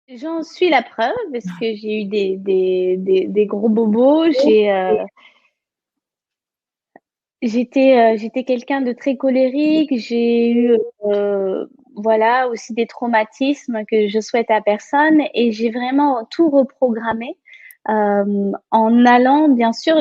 J'en suis la preuve parce que j'ai eu des gros bobos. J'étais quelqu'un de très colérique. J'ai eu, voilà, aussi des traumatismes que je souhaite à personne et j'ai vraiment tout reprogrammé, en allant, bien sûr,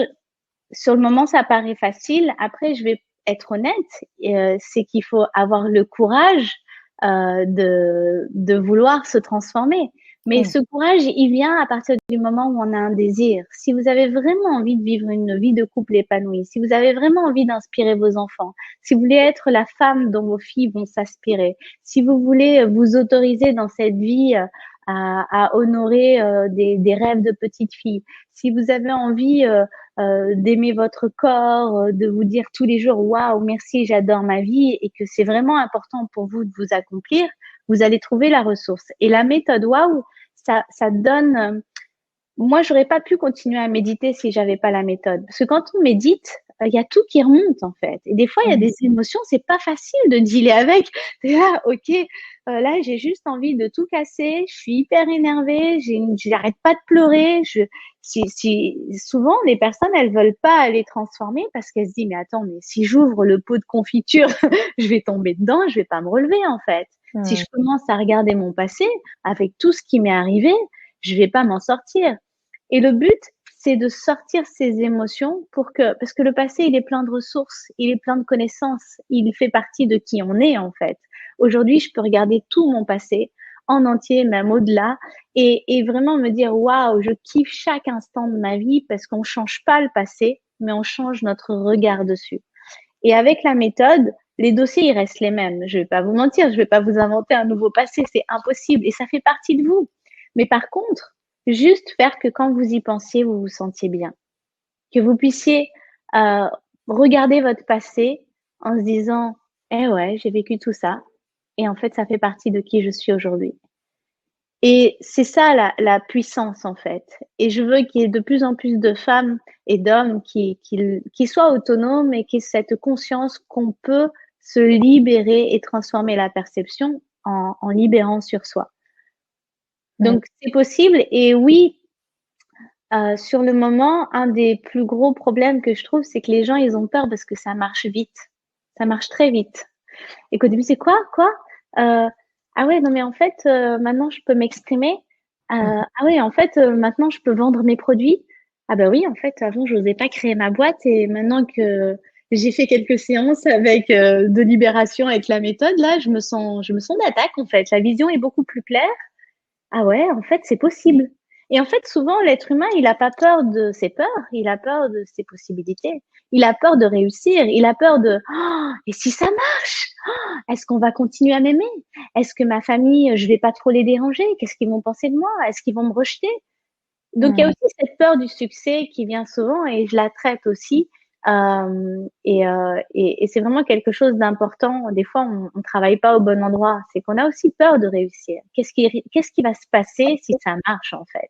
sur le moment, ça paraît facile. Après, je vais être honnête, c'est qu'il faut avoir le courage de vouloir se transformer. Mais Mm. ce courage, il vient à partir du moment où on a un désir. Si vous avez vraiment envie de vivre une vie de couple épanouie, si vous avez vraiment envie d'inspirer vos enfants, si vous voulez être la femme dont vos filles vont s'aspirer, si vous voulez vous autoriser dans cette vie à honorer des rêves de petite fille, si vous avez envie d'aimer votre corps, de vous dire tous les jours waouh, merci, j'adore ma vie et que c'est vraiment important pour vous de vous accomplir, vous allez trouver la ressource. Et la méthode waouh, ça donne. Moi, j'aurais pas pu continuer à méditer si j'avais pas la méthode. Parce que quand on médite, il y a tout qui remonte en fait. Et des fois, il y a Mm. des émotions, c'est pas facile de dealer avec. T'es là, ok, là, j'ai juste envie de tout casser. Je suis hyper énervée. J'arrête pas de pleurer. Souvent, les personnes, elles veulent pas aller transformer parce qu'elles se disent, mais attends, mais si j'ouvre le pot de confiture, je vais tomber dedans, je vais pas me relever en fait. Si je Mm. commence à regarder mon passé avec tout ce qui m'est arrivé, je vais pas m'en sortir. Et le but, c'est de sortir ces émotions parce que le passé, il est plein de ressources, il est plein de connaissances, il fait partie de qui on est, en fait. Aujourd'hui, je peux regarder tout mon passé en entier, même au-delà, et vraiment me dire, waouh, je kiffe chaque instant de ma vie parce qu'on change pas le passé, mais on change notre regard dessus. Et avec la méthode, les dossiers, ils restent les mêmes. Je vais pas vous mentir, je vais pas vous inventer un nouveau passé, c'est impossible et ça fait partie de vous. Mais par contre, juste faire que quand vous y pensiez, vous vous sentiez bien. Que vous puissiez euh, regarder votre passé en se disant, eh ouais, j'ai vécu tout ça. Et en fait, ça fait partie de qui je suis aujourd'hui. Et c'est ça la puissance en fait. Et je veux qu'il y ait de plus en plus de femmes et d'hommes qui soient autonomes et qui aient cette conscience qu'on peut se libérer et transformer la perception en libérant sur soi. Mm. Donc c'est possible. Et oui, sur le moment, un des plus gros problèmes que je trouve, c'est que les gens, ils ont peur parce que ça marche vite. Ça marche très vite. Et qu'au début, c'est quoi? Quoi? Ah ouais, non, mais en fait, maintenant, je peux m'exprimer. Ah ouais, en fait, maintenant, je peux vendre mes produits. Ah bah oui, en fait, avant, je n'osais pas créer ma boîte et maintenant que j'ai fait quelques séances avec de libération avec la méthode, là, je me sens d'attaque, en fait. La vision est beaucoup plus claire. Ah ouais, en fait, c'est possible. Et en fait, souvent, l'être humain, il n'a pas peur de ses peurs, il a peur de ses possibilités. Il a peur de réussir, il a peur de oh, et si ça marche? Est-ce qu'on va continuer à m'aimer? Est-ce que ma famille, je vais pas trop les déranger? Qu'est-ce qu'ils vont penser de moi? Est-ce qu'ils vont me rejeter? Donc, il y a Mm. aussi cette peur du succès qui vient souvent et je la traite aussi. Et c'est vraiment quelque chose d'important. Des fois, on travaille pas au bon endroit. C'est qu'on a aussi peur de réussir. Qu'est-ce qui va se passer si ça marche, en fait?